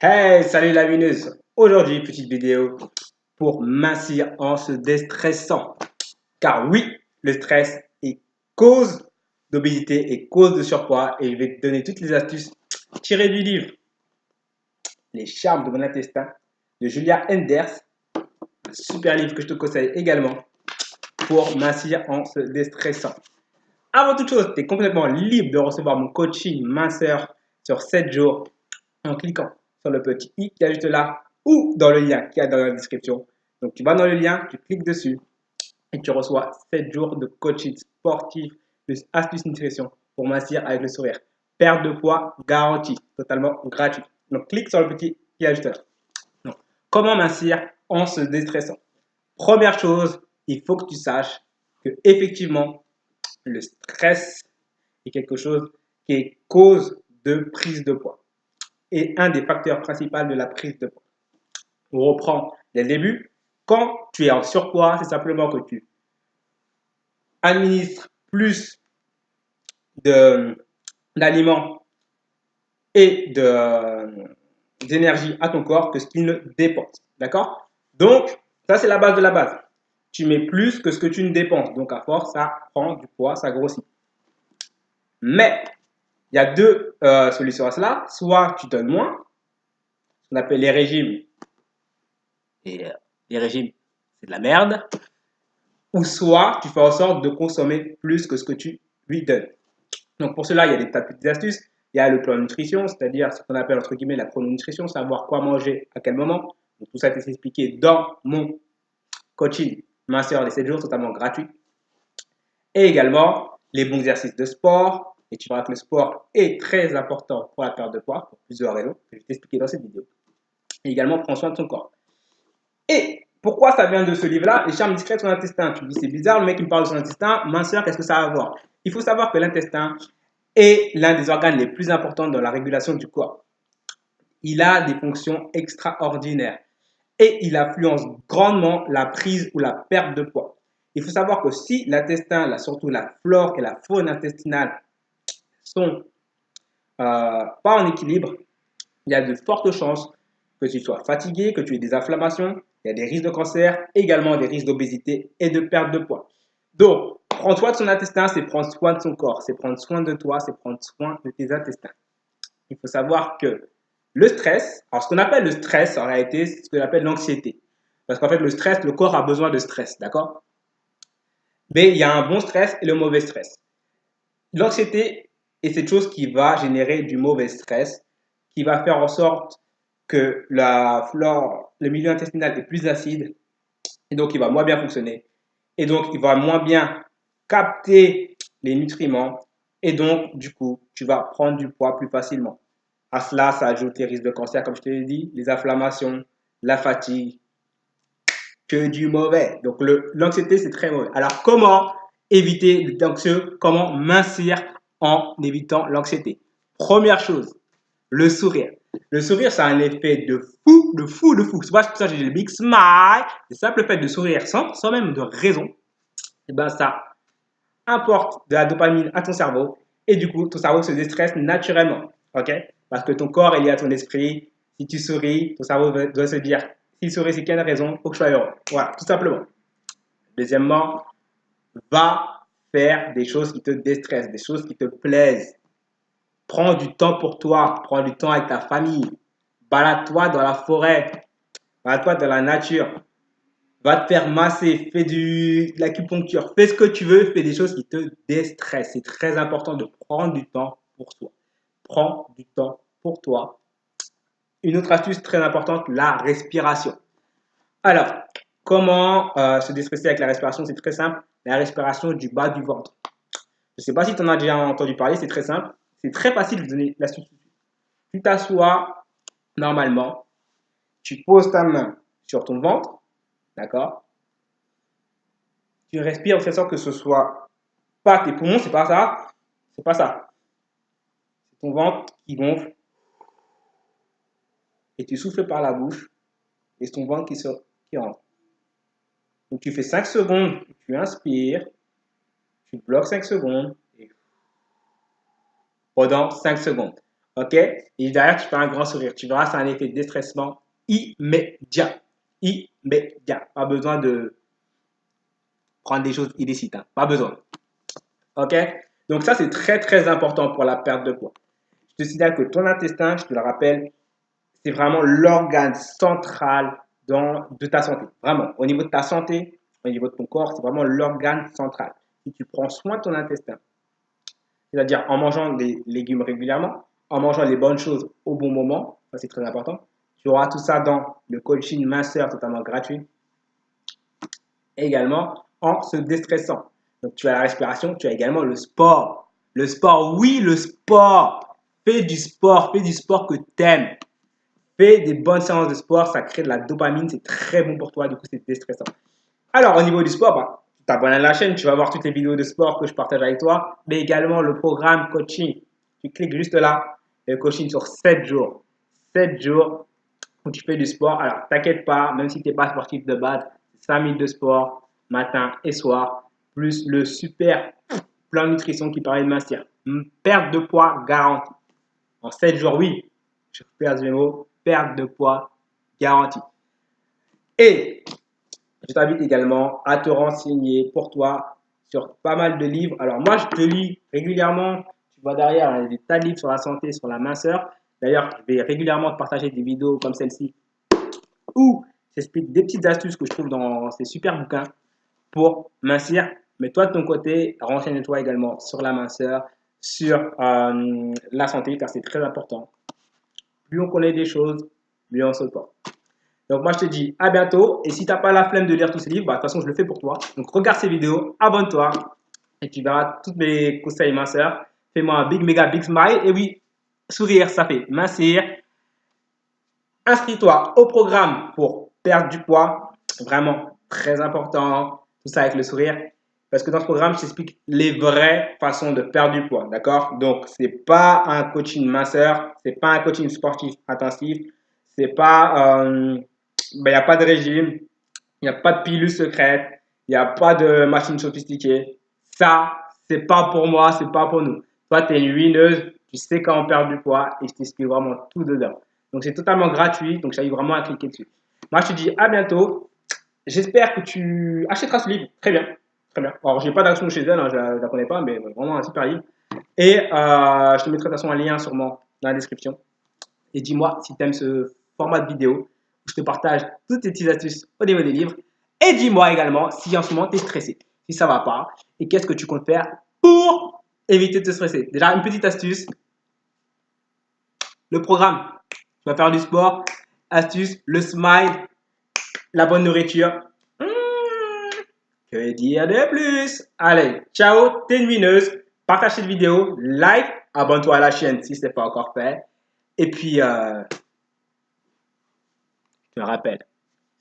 Hey, salut la mineuse! Aujourd'hui, petite vidéo pour mincir en se déstressant. Car oui, le stress est cause d'obésité et cause de surpoids et je vais te donner toutes les astuces tirées du livre Les charmes de mon intestin de Julia Enders, un super livre que je te conseille également pour mincir en se déstressant. Avant toute chose, tu es complètement libre de recevoir mon coaching minceur sur 7 jours en cliquant sur le petit i qui est juste là ou dans le lien qui est dans la description. Donc tu vas dans le lien, tu cliques dessus et tu reçois 7 jours de coaching sportif plus astuces nutrition pour mincir avec le sourire. Perte de poids garantie, totalement gratuit. Donc clique sur le petit qui est juste là. Donc, comment mincir en se déstressant? Première chose, il faut que tu saches que effectivement le stress est quelque chose qui est cause de prise de poids et un des facteurs principaux de la prise de poids. On reprend les débuts. Quand tu es en surpoids, c'est simplement que tu administres plus d'aliments et d'énergie à ton corps que ce qu'il ne dépense. D'accord? Donc, ça, c'est la base de la base. Tu mets plus que ce que tu ne dépenses. Donc, à force, ça prend du poids, ça grossit. Mais, il y a deux solutions à cela. Soit tu donnes moins, ce qu'on appelle les régimes. Et les régimes, c'est de la merde. Ou soit tu fais en sorte de consommer plus que ce que tu lui donnes. Donc pour cela, il y a des tas de petites astuces. Il y a le plan de nutrition, c'est-à-dire ce qu'on appelle entre guillemets la chrononutrition, savoir quoi manger à quel moment. Donc, tout ça est expliqué dans mon coaching minceur des 7 jours, totalement gratuit. Et également les bons exercices de sport. Et tu verras que le sport est très important pour la perte de poids, pour plusieurs raisons que je vais t'expliquer dans cette vidéo. Et également, prends soin de ton corps. Et pourquoi ça vient de ce livre-là? Les charmes discrets de son intestin. Tu me dis, c'est bizarre, le mec qui me parle de son intestin. Minceur, qu'est-ce que ça a à voir? Il faut savoir que l'intestin est l'un des organes les plus importants dans la régulation du corps. Il a des fonctions extraordinaires et il influence grandement la prise ou la perte de poids. Il faut savoir que si l'intestin, surtout la flore et la faune intestinale, sont pas en équilibre, il y a de fortes chances que tu sois fatigué, que tu aies des inflammations, il y a des risques de cancer, également des risques d'obésité et de perte de poids. Donc, prendre soin de son intestin, c'est prendre soin de son corps, c'est prendre soin de toi, c'est prendre soin de tes intestins. Il faut savoir que le stress, alors ce qu'on appelle le stress en réalité, c'est ce qu'on appelle l'anxiété. Parce qu'en fait, le stress, le corps a besoin de stress, d'accord? Mais il y a un bon stress et le mauvais stress. L'anxiété est cette chose qui va générer du mauvais stress, qui va faire en sorte que la flore, le milieu intestinal est plus acide et donc il va moins bien fonctionner. Et donc il va moins bien capter les nutriments et donc du coup tu vas prendre du poids plus facilement. À cela, ça ajoute les risques de cancer, comme je te l'ai dit, les inflammations, la fatigue, que du mauvais. Donc l'anxiété, c'est très mauvais. Alors comment éviter d'être anxieux? Comment mincir en évitant l'anxiété? Première chose, le sourire. Le sourire, ça a un effet de fou, de fou, de fou. C'est pour ça que j'ai dit le big smile. Le simple fait de sourire sans même de raison, et ben ça importe de la dopamine à ton cerveau et du coup, ton cerveau se déstresse naturellement. Ok? Parce que ton corps est lié à ton esprit. Si tu souris, ton cerveau doit se dire s'il sourit, c'est qu'il y a une raison, il faut que je sois heureux. Voilà, tout simplement. Deuxièmement, va faire des choses qui te déstressent, des choses qui te plaisent. Prends du temps pour toi, prends du temps avec ta famille. Balade-toi dans la forêt, balade-toi dans la nature. Va te faire masser, fais de l'acupuncture, fais ce que tu veux, fais des choses qui te déstressent. C'est très important de prendre du temps pour toi. Prends du temps pour toi. Une autre astuce très importante, la respiration. Alors, comment se déstresser avec la respiration? C'est très simple. La respiration du bas du ventre. Je ne sais pas si tu en as déjà entendu parler, c'est très simple. C'est très facile de donner l'astuce. Tu t'assois normalement, tu poses ta main sur ton ventre, d'accord? Tu respires de façon que ce soit pas tes poumons, c'est pas ça. C'est pas ça. C'est ton ventre qui gonfle et tu souffles par la bouche et c'est ton ventre qui rentre. Donc tu fais 5 secondes, tu inspires, tu bloques 5 secondes et pendant 5 secondes. Ok? Et derrière, tu fais un grand sourire. Tu verras, c'est un effet de déstressement immédiat. Immédiat. Pas besoin de prendre des choses illicites. Hein. Pas besoin. Ok? Donc ça, c'est très, très important pour la perte de poids. Je te signale que ton intestin, je te le rappelle, c'est vraiment l'organe central de ta santé. Vraiment, au niveau de ta santé, au niveau de ton corps, c'est vraiment l'organe central. Si tu prends soin de ton intestin, c'est-à-dire en mangeant des légumes régulièrement, en mangeant les bonnes choses au bon moment, ça c'est très important. Tu auras tout ça dans le coaching minceur totalement gratuit. Également en se déstressant. Donc tu as la respiration, tu as également le sport. Le sport, oui, le sport. Fais du sport que tu aimes. Fais des bonnes séances de sport, ça crée de la dopamine, c'est très bon pour toi, du coup c'est déstressant. Alors au niveau du sport, bah, tu t'abonnes à la chaîne, tu vas voir toutes les vidéos de sport que je partage avec toi, mais également le programme coaching. Tu cliques juste là, le coaching sur 7 jours. 7 jours où tu fais du sport. Alors t'inquiète pas, même si tu n'es pas sportif de base, 5 minutes de sport, matin et soir, plus le super plan de nutrition qui permet de mincir. Perte de poids garantie. En 7 jours, oui, je perds mes mots, perte de poids garantie. Et je t'invite également à te renseigner pour toi sur pas mal de livres. Alors moi, je te lis régulièrement. Tu vois derrière, il y a des tas de livres sur la santé, sur la minceur. D'ailleurs, je vais régulièrement te partager des vidéos comme celle-ci où j'explique des petites astuces que je trouve dans ces super bouquins pour mincir. Mais toi, de ton côté, renseigne-toi également sur la minceur, sur la santé, car c'est très important. Plus on connaît des choses, mieux on se porte. Donc moi, je te dis à bientôt. Et si tu n'as pas la flemme de lire tous ces livres, bah, de toute façon, je le fais pour toi. Donc regarde ces vidéos, abonne-toi et tu verras tous mes conseils minceurs. Fais-moi un big, méga, big smile. Et oui, sourire, ça fait mincir. Inscris-toi au programme pour perdre du poids. Vraiment très important. Tout ça avec le sourire. Parce que dans ce programme, je t'explique les vraies façons de perdre du poids. D'accord? Donc, ce n'est pas un coaching minceur. Ce n'est pas un coaching sportif intensif. C'est pas, il n'y a pas de régime. Il n'y a pas de pilule secrète. Il n'y a pas de machine sophistiquée. Ça, c'est pas pour moi. C'est pas pour nous. Toi, tu es une wineuse. Tu sais comment perdre du poids. Et je t'explique vraiment tout dedans. Donc, c'est totalement gratuit. Donc, j'arrive vraiment à cliquer dessus. Moi, je te dis à bientôt. J'espère que tu achèteras ce livre. Très bien. Très bien. Alors, j'ai pas d'action chez elle, hein, je ne la connais pas, mais vraiment un super livre. Et je te mettrai de toute façon un lien sûrement dans la description. Et dis-moi si tu aimes ce format de vidéo où je te partage toutes les petites astuces au niveau des livres. Et dis-moi également si en ce moment tu es stressé, si ça va pas, et qu'est-ce que tu comptes faire pour éviter de te stresser. Déjà, une petite astuce, le programme. Tu vas faire du sport, astuce, le smile, la bonne nourriture. Que dire de plus? Allez, ciao, t'es une mineuse. Partage cette vidéo, like, abonne-toi à la chaîne si ce n'est pas encore fait. Et puis, je te rappelle,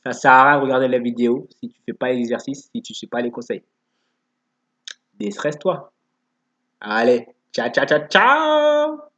ça ne sert à rien de regarder la vidéo si tu ne fais pas l'exercice, si tu ne suis pas les conseils. Déstresse-toi. Allez, ciao, ciao, ciao, ciao!